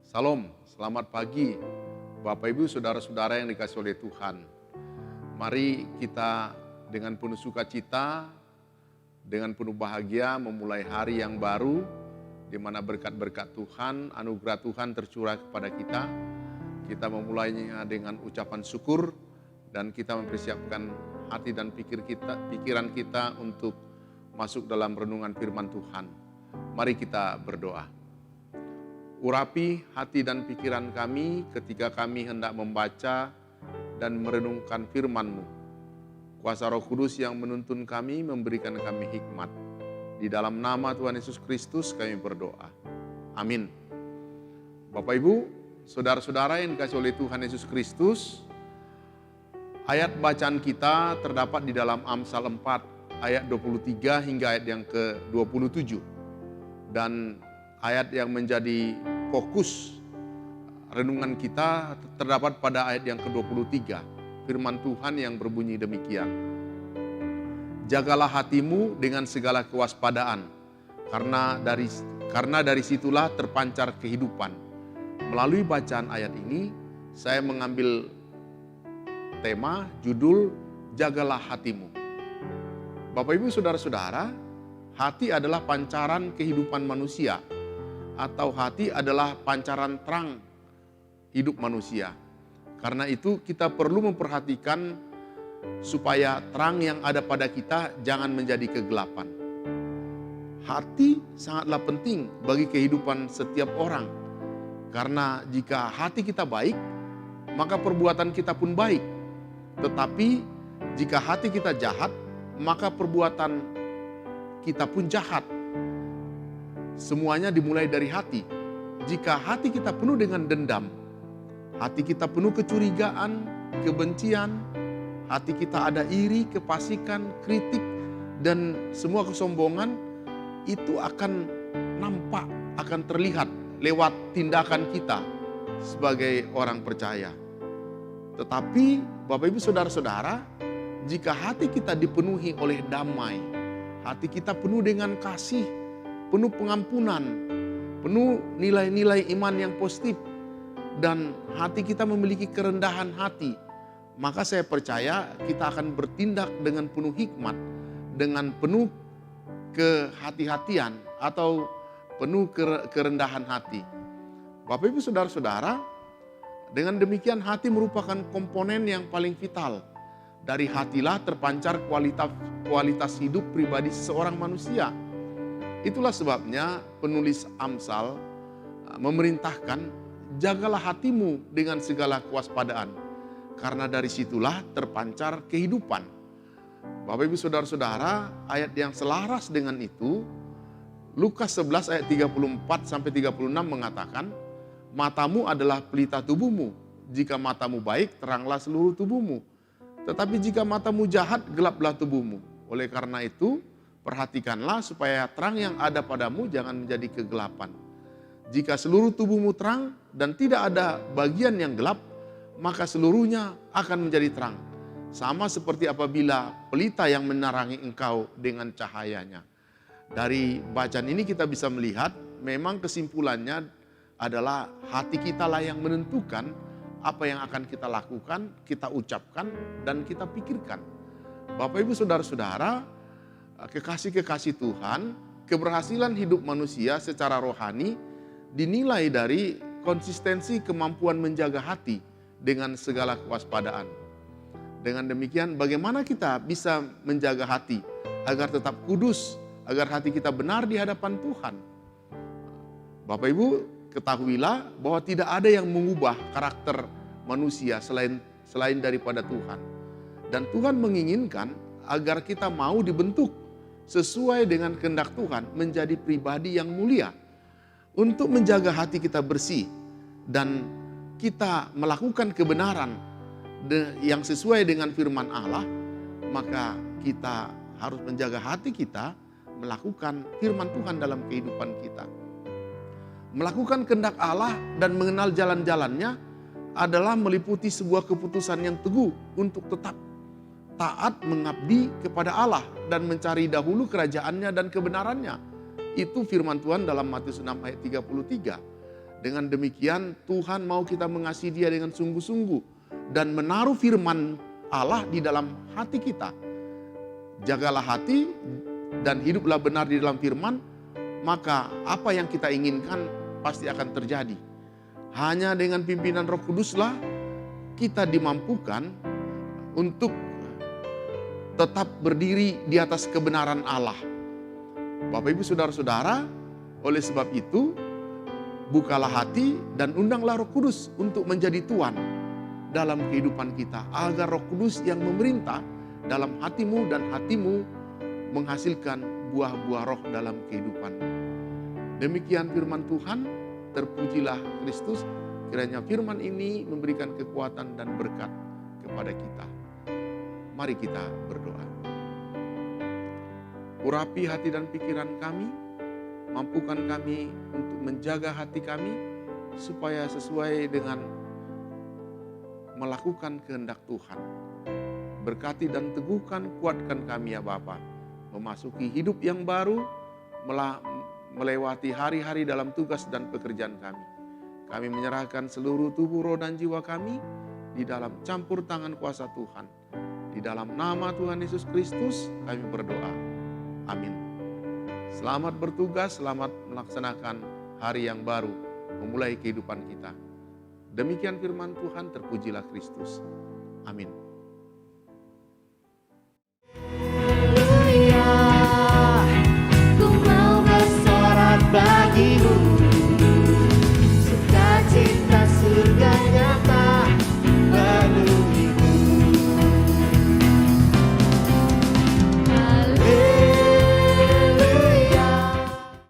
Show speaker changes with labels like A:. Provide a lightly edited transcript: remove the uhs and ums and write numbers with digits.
A: Salam, selamat pagi Bapak Ibu Saudara-saudara yang dikasihi oleh Tuhan. Mari kita dengan penuh sukacita, dengan penuh bahagia memulai hari yang baru, di mana berkat-berkat Tuhan, anugerah Tuhan tercurah kepada kita. Kita memulainya dengan ucapan syukur dan kita mempersiapkan hati dan pikiran kita untuk masuk dalam renungan firman Tuhan. Mari kita berdoa. Urapi hati dan pikiran kami ketika kami hendak membaca dan merenungkan firman-Mu. Kuasa Roh Kudus yang menuntun kami, memberikan kami hikmat. Di dalam nama Tuhan Yesus Kristus kami berdoa. Amin. Bapak Ibu, saudara-saudara yang dikasihi oleh Tuhan Yesus Kristus, ayat bacaan kita terdapat di dalam Amsal 4 ayat 23 hingga ayat yang ke-27. Dan ayat yang menjadi fokus renungan kita terdapat pada ayat yang ke-23. Firman Tuhan yang berbunyi demikian. Jagalah hatimu dengan segala kewaspadaan, karena dari situlah terpancar kehidupan. Melalui bacaan ayat ini, saya mengambil tema, judul, Jagalah Hatimu. Bapak Ibu Saudara-saudara, hati adalah pancaran kehidupan manusia, atau hati adalah pancaran terang hidup manusia. Karena itu kita perlu memperhatikan supaya terang yang ada pada kita jangan menjadi kegelapan. Hati sangatlah penting bagi kehidupan setiap orang. Karena jika hati kita baik, maka perbuatan kita pun baik. Tetapi jika hati kita jahat, maka perbuatan kita pun jahat. Semuanya dimulai dari hati. Jika hati kita penuh dengan dendam, hati kita penuh kecurigaan, kebencian, hati kita ada iri, kefasikan, kritik, dan semua kesombongan, itu akan nampak, akan terlihat lewat tindakan kita sebagai orang percaya. Tetapi Bapak Ibu Saudara-saudara, jika hati kita dipenuhi oleh damai, hati kita penuh dengan kasih, penuh pengampunan, penuh nilai-nilai iman yang positif, dan hati kita memiliki kerendahan hati, maka saya percaya kita akan bertindak dengan penuh hikmat, dengan penuh kehati-hatian atau penuh kerendahan hati. Bapak Ibu Saudara-saudara, dengan demikian hati merupakan komponen yang paling vital. Dari hatilah terpancar kualitas hidup pribadi seseorang manusia. Itulah sebabnya penulis Amsal memerintahkan, jagalah hatimu dengan segala kewaspadaan, karena dari situlah terpancar kehidupan. Bapak Ibu Saudara-saudara, ayat yang selaras dengan itu, Lukas 11 ayat 34-36 mengatakan, matamu adalah pelita tubuhmu, jika matamu baik teranglah seluruh tubuhmu, tetapi jika matamu jahat gelaplah tubuhmu. Oleh karena itu, perhatikanlah supaya terang yang ada padamu jangan menjadi kegelapan. Jika seluruh tubuhmu terang dan tidak ada bagian yang gelap, maka seluruhnya akan menjadi terang. Sama seperti apabila pelita yang menerangi engkau dengan cahayanya. Dari bacaan ini kita bisa melihat memang kesimpulannya adalah hati kita lah yang menentukan apa yang akan kita lakukan, kita ucapkan, dan kita pikirkan. Bapak Ibu Saudara-saudara, kekasih-kekasih Tuhan, keberhasilan hidup manusia secara rohani dinilai dari konsistensi kemampuan menjaga hati dengan segala kewaspadaan. Dengan demikian, bagaimana kita bisa menjaga hati agar tetap kudus, agar hati kita benar di hadapan Tuhan? Bapak Ibu, ketahuilah bahwa tidak ada yang mengubah karakter manusia selain daripada Tuhan. Dan Tuhan menginginkan agar kita mau dibentuk sesuai dengan kehendak Tuhan menjadi pribadi yang mulia. Untuk menjaga hati kita bersih dan kita melakukan kebenaran yang sesuai dengan firman Allah, maka kita harus menjaga hati kita melakukan firman Tuhan dalam kehidupan kita. Melakukan kehendak Allah dan mengenal jalan-jalannya adalah meliputi sebuah keputusan yang teguh untuk tetap taat mengabdi kepada Allah dan mencari dahulu kerajaannya dan kebenarannya. Itu firman Tuhan dalam Matius 6 ayat 33. Dengan demikian Tuhan mau kita mengasihi Dia dengan sungguh-sungguh dan menaruh firman Allah di dalam hati kita. Jagalah hati dan hiduplah benar di dalam firman, maka apa yang kita inginkan pasti akan terjadi. Hanya dengan pimpinan Roh Kuduslah kita dimampukan untuk tetap berdiri di atas kebenaran Allah. Bapak Ibu saudara-saudara, oleh sebab itu bukalah hati dan undanglah Roh Kudus untuk menjadi Tuan dalam kehidupan kita. Agar Roh Kudus yang memerintah dalam hatimu dan hatimu menghasilkan buah-buah roh dalam kehidupan. Demikian firman Tuhan, terpujilah Kristus. Kiranya firman ini memberikan kekuatan dan berkat kepada kita. Mari kita berdoa. Urapi hati dan pikiran kami, mampukan kami untuk menjaga hati kami supaya sesuai dengan melakukan kehendak Tuhan. Berkati dan teguhkan, kuatkan kami ya Bapa, memasuki hidup yang baru, melewati hari-hari dalam tugas dan pekerjaan kami. Kami menyerahkan seluruh tubuh, roh, dan jiwa kami di dalam campur tangan kuasa Tuhan. Di dalam nama Tuhan Yesus Kristus kami berdoa. Amin. Selamat bertugas, selamat melaksanakan hari yang baru, memulai kehidupan kita. Demikian firman Tuhan, terpujilah Kristus. Amin.